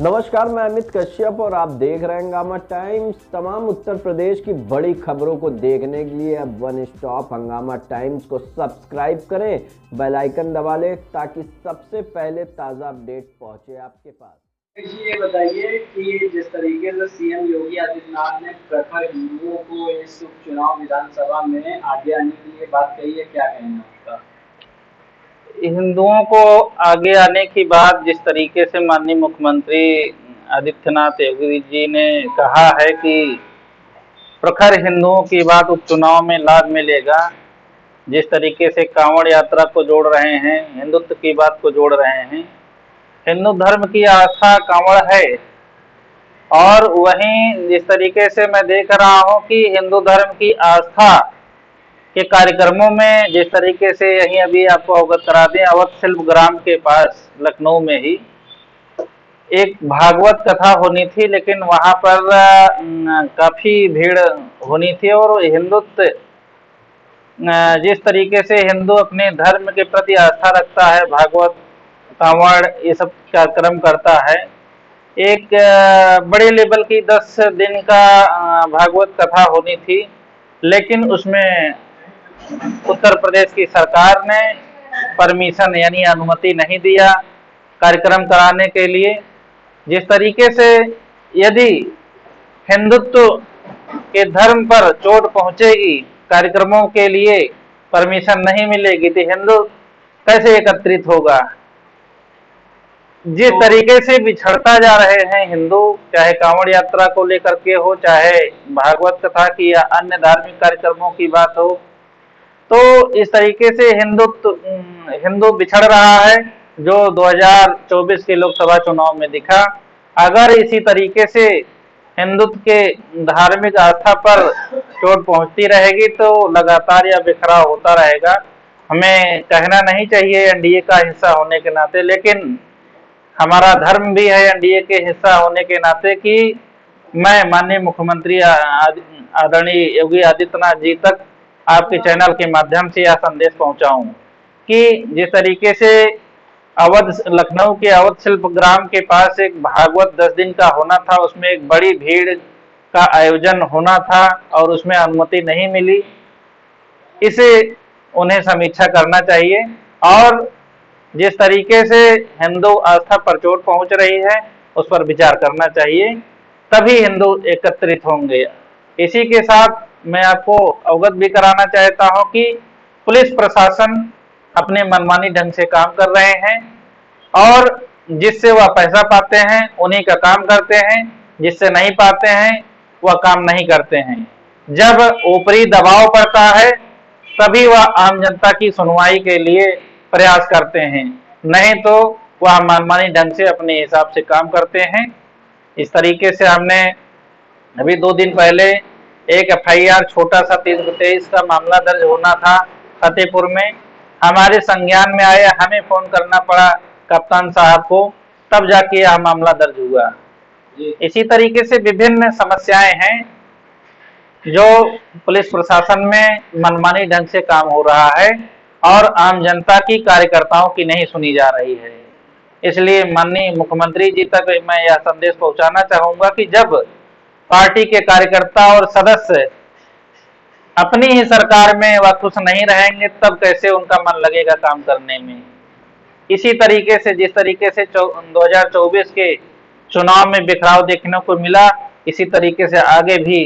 नमस्कार, मैं अमित कश्यप और आप देख रहे हैं हंगामा टाइम्स। तमाम उत्तर प्रदेश की बड़ी खबरों को देखने के लिए अब वन स्टॉप हंगामा टाइम्स को सब्सक्राइब करें, बेल आइकन दबा लें ताकि सबसे पहले ताज़ा अपडेट पहुंचे आपके पास। ये बताइए कि जिस तरीके से सीएम योगी आदित्यनाथ ने प्रखर हिंदुओं को इस उपचुनाव विधानसभा में आगे आने के लिए बात कही है, क्या कहना है उसका? हिंदुओं को आगे आने की बात जिस तरीके से माननीय मुख्यमंत्री आदित्यनाथ योगी जी ने कहा है कि प्रखर हिंदुओं की बात उपचुनाव में लाभ मिलेगा, जिस तरीके से कांवड़ यात्रा को जोड़ रहे हैं, हिंदुत्व की बात को जोड़ रहे हैं। हिंदू धर्म की आस्था कांवड़ है और वहीं जिस तरीके से मैं देख रहा हूं कि हिंदू धर्म की आस्था के कार्यक्रमों में जिस तरीके से यहीं अभी आपको अवगत करा दें, अवध शिल्प ग्राम के पास लखनऊ में ही एक भागवत कथा होनी थी, लेकिन वहां पर काफी भीड़ होनी थी और हिंदुत्व जिस तरीके से हिंदू अपने धर्म के प्रति आस्था रखता है, भागवत कांवड़ ये सब कार्यक्रम करता है। एक बड़े लेवल की 10 दिन का भागवत कथा होनी थी, लेकिन उसमें उत्तर प्रदेश की सरकार ने परमिशन यानी अनुमति नहीं दिया कार्यक्रम कराने के लिए। जिस तरीके से यदि हिंदुत्व के धर्म पर चोट पहुंचेगी, कार्यक्रमों के लिए परमिशन नहीं मिलेगी, तो हिंदू कैसे एकत्रित होगा। जिस तरीके से बिछड़ता जा रहे हैं हिंदू, चाहे कांवड़ यात्रा को लेकर के हो, चाहे भागवत कथा की या अन्य धार्मिक कार्यक्रमों की बात हो, तो इस तरीके से हिंदू बिछड़ रहा है, जो 2024 के लोकसभा चुनाव में दिखा। अगर इसी तरीके से हिंदुत्व के धार्मिक आस्था पर चोट पहुंचती रहेगी तो लगातार यह बिखराव होता रहेगा। हमें कहना नहीं चाहिए एनडीए का हिस्सा होने के नाते, लेकिन हमारा धर्म भी है एनडीए के हिस्सा होने के नाते कि मैं माननीय मुख्यमंत्री आदरणीय योगी आदित्यनाथ जी तक आपके चैनल के माध्यम से यह संदेश पहुंचाऊं कि जिस तरीके से लखनऊ के अवध शिल्प ग्राम के पास एक भागवत 10 दिन का होना था, उसमें एक बड़ी भीड़ का आयोजन होना था और उसमें अनुमति नहीं मिली। इसे उन्हें समीक्षा करना चाहिए और जिस तरीके से हिंदू आस्था पर चोट पहुंच रही है उस पर विचार करना चाहिए, तभी हिंदू एकत्रित होंगे। इसी के साथ मैं आपको अवगत भी कराना चाहता हूं कि पुलिस प्रशासन अपने मनमानी ढंग से काम कर रहे हैं और जिससे वह पैसा पाते हैं उन्हीं का काम करते हैं, जिससे नहीं पाते हैं वह काम नहीं करते हैं। जब ऊपरी दबाव पड़ता है तभी वह आम जनता की सुनवाई के लिए प्रयास करते हैं, नहीं तो वह मनमानी ढंग से अपने हिसाब से काम करते हैं। इस तरीके से हमने अभी 2 दिन पहले एक एफआईआर छोटा सा 323 का मामला दर्ज होना था फतेहपुर में, हमारे संज्ञान में आया, हमें फोन करना पड़ा कप्तान साहब को, तब जाके यह मामला दर्ज हुआ। इसी तरीके से विभिन्न समस्याएं हैं जो पुलिस प्रशासन में मनमानी ढंग से काम हो रहा है और आम जनता की, कार्यकर्ताओं की नहीं सुनी जा रही है। इसलिए माननीय मुख्यमंत्री जी तक मैं यह संदेश पहुंचाना चाहूंगा कि जब पार्टी के कार्यकर्ता और सदस्य अपनी ही सरकार में वह खुश नहीं रहेंगे तब कैसे उनका मन लगेगा काम करने में। इसी तरीके से जिस तरीके से 2024 के चुनाव में बिखराव देखने को मिला, इसी तरीके से आगे भी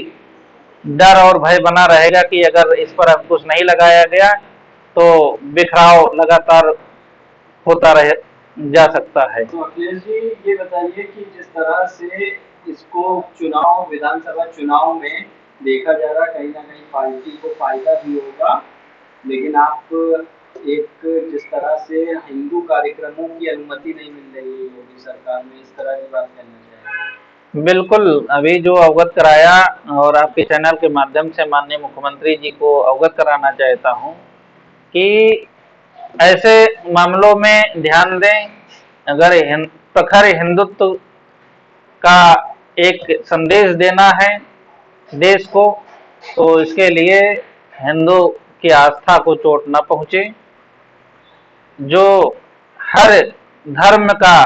डर और भय बना रहेगा कि अगर इस पर अंकुश नहीं लगाया गया तो बिखराव लगातार होता रह जा सकता है। तो अखिलेश जी ये बताइए कि जिस तरह से इसको चुनाव, विधानसभा चुनाव में देखा जा रहा, कहीं ना कहीं पार्टी को फायदा भी होगा, लेकिन आप एक जिस तरह से हिंदू कार्यक्रमों की अनुमति नहीं मिल रही है योगी सरकार में, इस तरह की बात कहना चाहिए। बिल्कुल, अभी जो अवगत कराया और आपके चैनल के माध्यम से माननीय मुख्यमंत्री जी को अवगत कराना चाहता हूं कि ऐसे मामलों में ध्यान दें। अगर प्रखर हिंदुत्व का एक संदेश देना है देश को, तो इसके लिए हिंदू की आस्था को चोट न पहुंचे। जो हर धर्म का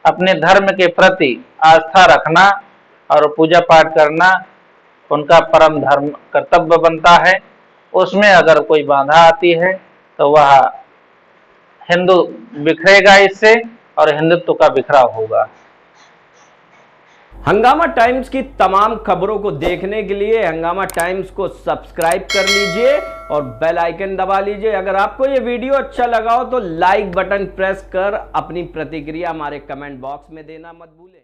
अपने धर्म के प्रति आस्था रखना और पूजा पाठ करना उनका परम धर्म कर्तव्य बनता है। उसमें अगर कोई बाधा आती है तो वह हिंदू बिखरेगा इससे और हिंदुत्व का बिखराव होगा। हंगामा टाइम्स की तमाम खबरों को देखने के लिए हंगामा टाइम्स को सब्सक्राइब कर लीजिए और बेल आइकन दबा लीजिए। अगर आपको ये वीडियो अच्छा लगा हो तो लाइक बटन प्रेस कर अपनी प्रतिक्रिया हमारे कमेंट बॉक्स में देना मत भूलें।